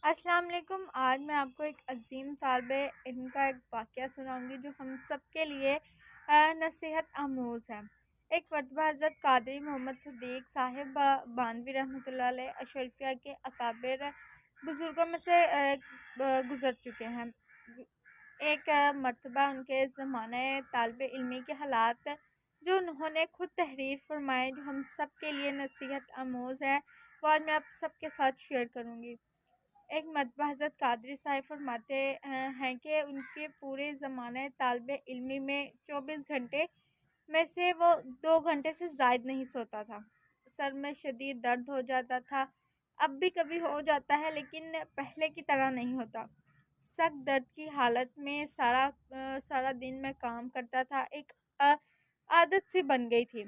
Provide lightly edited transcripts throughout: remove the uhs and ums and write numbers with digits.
السلام علیکم۔ آج میں آپ کو ایک عظیم طالب علم کا ایک واقعہ سناؤں گی جو ہم سب کے لیے نصیحت آموز ہے۔ ایک مرتبہ حضرت قادری محمد صدیق صاحب باندھوی رحمۃ اللہ علیہ اشرفیہ کے اکابر بزرگوں میں سے گزر چکے ہیں۔ ایک مرتبہ ان کے زمانہ طالب علمی کے حالات جو انہوں نے خود تحریر فرمائے، جو ہم سب کے لیے نصیحت آموز ہے، وہ آج میں آپ سب کے ساتھ شیئر کروں گی۔ ایک مرتبہ حضرت قادری صاحب فرماتے ہیں کہ ان کے پورے زمانے طالب علمی میں 24 گھنٹے میں سے وہ 2 گھنٹے سے زائد نہیں سوتا تھا۔ سر میں شدید درد ہو جاتا تھا، اب بھی کبھی ہو جاتا ہے لیکن پہلے کی طرح نہیں ہوتا۔ سخت درد کی حالت میں سارا دن میں کام کرتا تھا، ایک عادت سی بن گئی تھی۔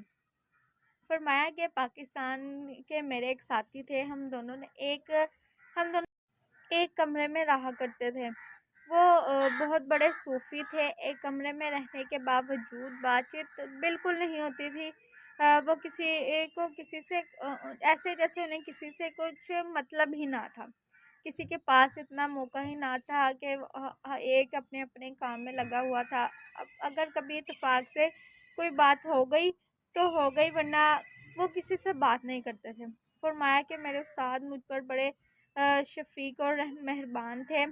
فرمایا کہ پاکستان کے میرے ایک ساتھی تھے، ہم دونوں ایک کمرے میں رہا کرتے تھے۔ وہ بہت بڑے صوفی تھے۔ ایک کمرے میں رہنے کے باوجود بات چیت بالکل نہیں ہوتی تھی۔ وہ کسی سے ایسے جیسے انہیں کسی سے کچھ مطلب ہی نہ تھا، کسی کے پاس اتنا موقع ہی نہ تھا کہ ایک اپنے اپنے کام میں لگا ہوا تھا۔ اگر کبھی اتفاق سے کوئی بات ہو گئی تو ہو گئی، ورنہ وہ کسی سے بات نہیں کرتے تھے۔ فرمایا کہ میرے استاد مجھ پر بڑے شفیق اور مہربان تھے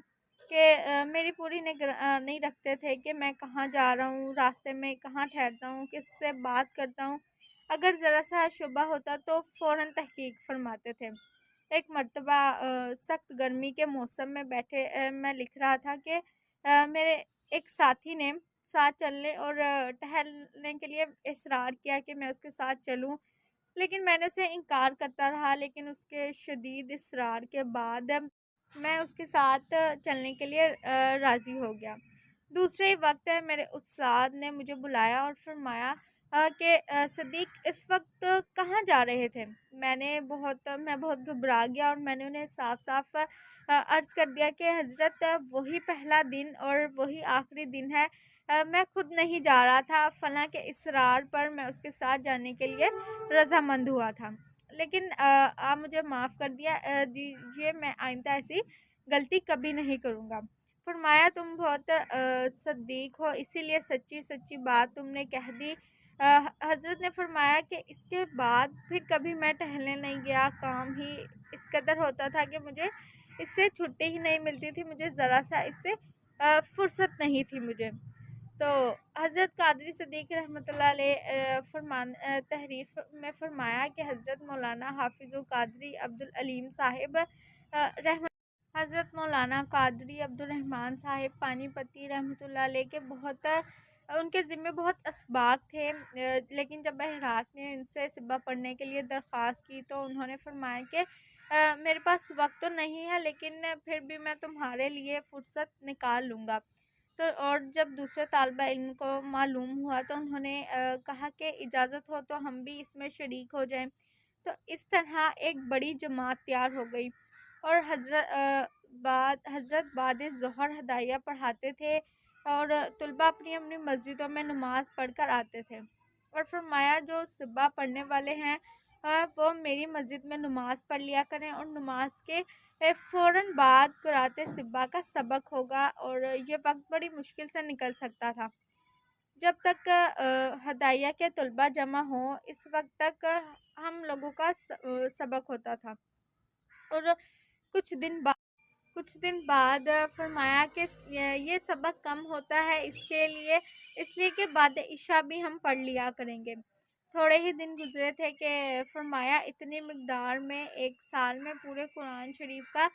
کہ میری پوری نہیں رکھتے تھے کہ میں کہاں جا رہا ہوں، راستے میں کہاں ٹھہرتا ہوں، کس سے بات کرتا ہوں۔ اگر ذرا سا شبہ ہوتا تو فوراً تحقیق فرماتے تھے۔ ایک مرتبہ سخت گرمی کے موسم میں بیٹھے میں لکھ رہا تھا کہ میرے ایک ساتھی نے ساتھ چلنے اور ٹہلنے کے لیے اصرار کیا کہ میں اس کے ساتھ چلوں، لیکن میں نے اسے انکار کرتا رہا، لیکن اس کے شدید اصرار کے بعد میں اس کے ساتھ چلنے کے لیے راضی ہو گیا۔ دوسرے وقت میرے استاد نے مجھے بلایا اور فرمایا کہ صدیق اس وقت کہاں جا رہے تھے؟ میں بہت گھبرا گیا اور میں نے انہیں صاف صاف عرض کر دیا کہ حضرت وہی پہلا دن اور وہی آخری دن ہے، میں خود نہیں جا رہا تھا، فلاں کے اصرار پر میں اس کے ساتھ جانے کے لیے رضامند ہوا تھا، لیکن آپ مجھے معاف کر دیجیے، میں آئندہ ایسی غلطی کبھی نہیں کروں گا۔ فرمایا تم بہت صدیق ہو، اسی لیے سچی سچی بات تم نے کہہ دی۔ حضرت نے فرمایا کہ اس کے بعد پھر کبھی میں ٹہلنے نہیں گیا، کام ہی اس قدر ہوتا تھا کہ مجھے اس سے چھٹی ہی نہیں ملتی تھی، مجھے ذرا سا اس سے فرصت نہیں تھی مجھے۔ تو حضرت قادری صدیق رحمۃ اللہ علیہ تحریر میں فرمایا کہ حضرت مولانا حافظ قادری عبدالعلیم صاحب حضرت مولانا قادری عبدالرحمن صاحب پانی پتی رحمۃ اللہ علیہ کے ان کے ذمے بہت اسباق تھے، لیکن جب بہرات نے ان سے سبا پڑھنے کے لیے درخواست کی تو انہوں نے فرمایا کہ میرے پاس وقت تو نہیں ہے، لیکن پھر بھی میں تمہارے لیے فرصت نکال لوں گا۔ تو اور جب دوسرے طالبہ علم کو معلوم ہوا تو انہوں نے کہا کہ اجازت ہو تو ہم بھی اس میں شریک ہو جائیں۔ تو اس طرح ایک بڑی جماعت تیار ہو گئی اور حضرت بعد ظہر ہدایہ پڑھاتے تھے اور طلبہ اپنی اپنی مسجدوں میں نماز پڑھ کر آتے تھے، اور فرمایا جو صبح پڑھنے والے ہیں وہ میری مسجد میں نماز پڑھ لیا کریں، اور نماز کے فوراً بعد قرأت صبح کا سبق ہوگا، اور یہ وقت بڑی مشکل سے نکل سکتا تھا جب تک ہدایہ کے طلبہ جمع ہوں، اس وقت تک ہم لوگوں کا سبق ہوتا تھا۔ اور کچھ دن بعد فرمایا کہ یہ سبق کم ہوتا ہے، اس لیے کہ بعد عشاء بھی ہم پڑھ لیا کریں گے۔ تھوڑے ہی دن گزرے تھے کہ فرمایا اتنی مقدار میں ایک سال میں پورے قرآن شریف کا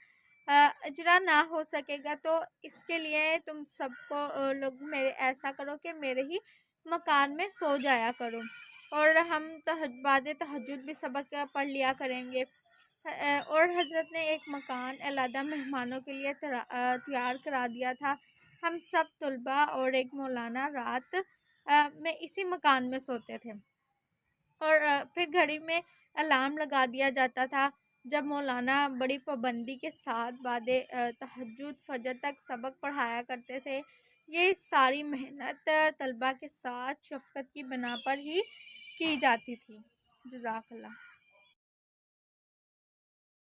اجرا نہ ہو سکے گا، تو اس کے لیے تم سب کو لوگ ایسا کرو کہ میرے ہی مکان میں سو جایا کرو، اور ہم بعد تہجد بھی سبق پڑھ لیا کریں گے۔ اور حضرت نے ایک مکان علیحدہ مہمانوں کے لیے تیار کرا دیا تھا۔ ہم سب طلبہ اور ایک مولانا رات میں اسی مکان میں سوتے تھے، اور پھر گھڑی میں الارم لگا دیا جاتا تھا۔ جب مولانا بڑی پابندی کے ساتھ بعد تہجد فجر تک سبق پڑھایا کرتے تھے۔ یہ ساری محنت طلبہ کے ساتھ شفقت کی بنا پر ہی کی جاتی تھی۔ جزاک اللہ۔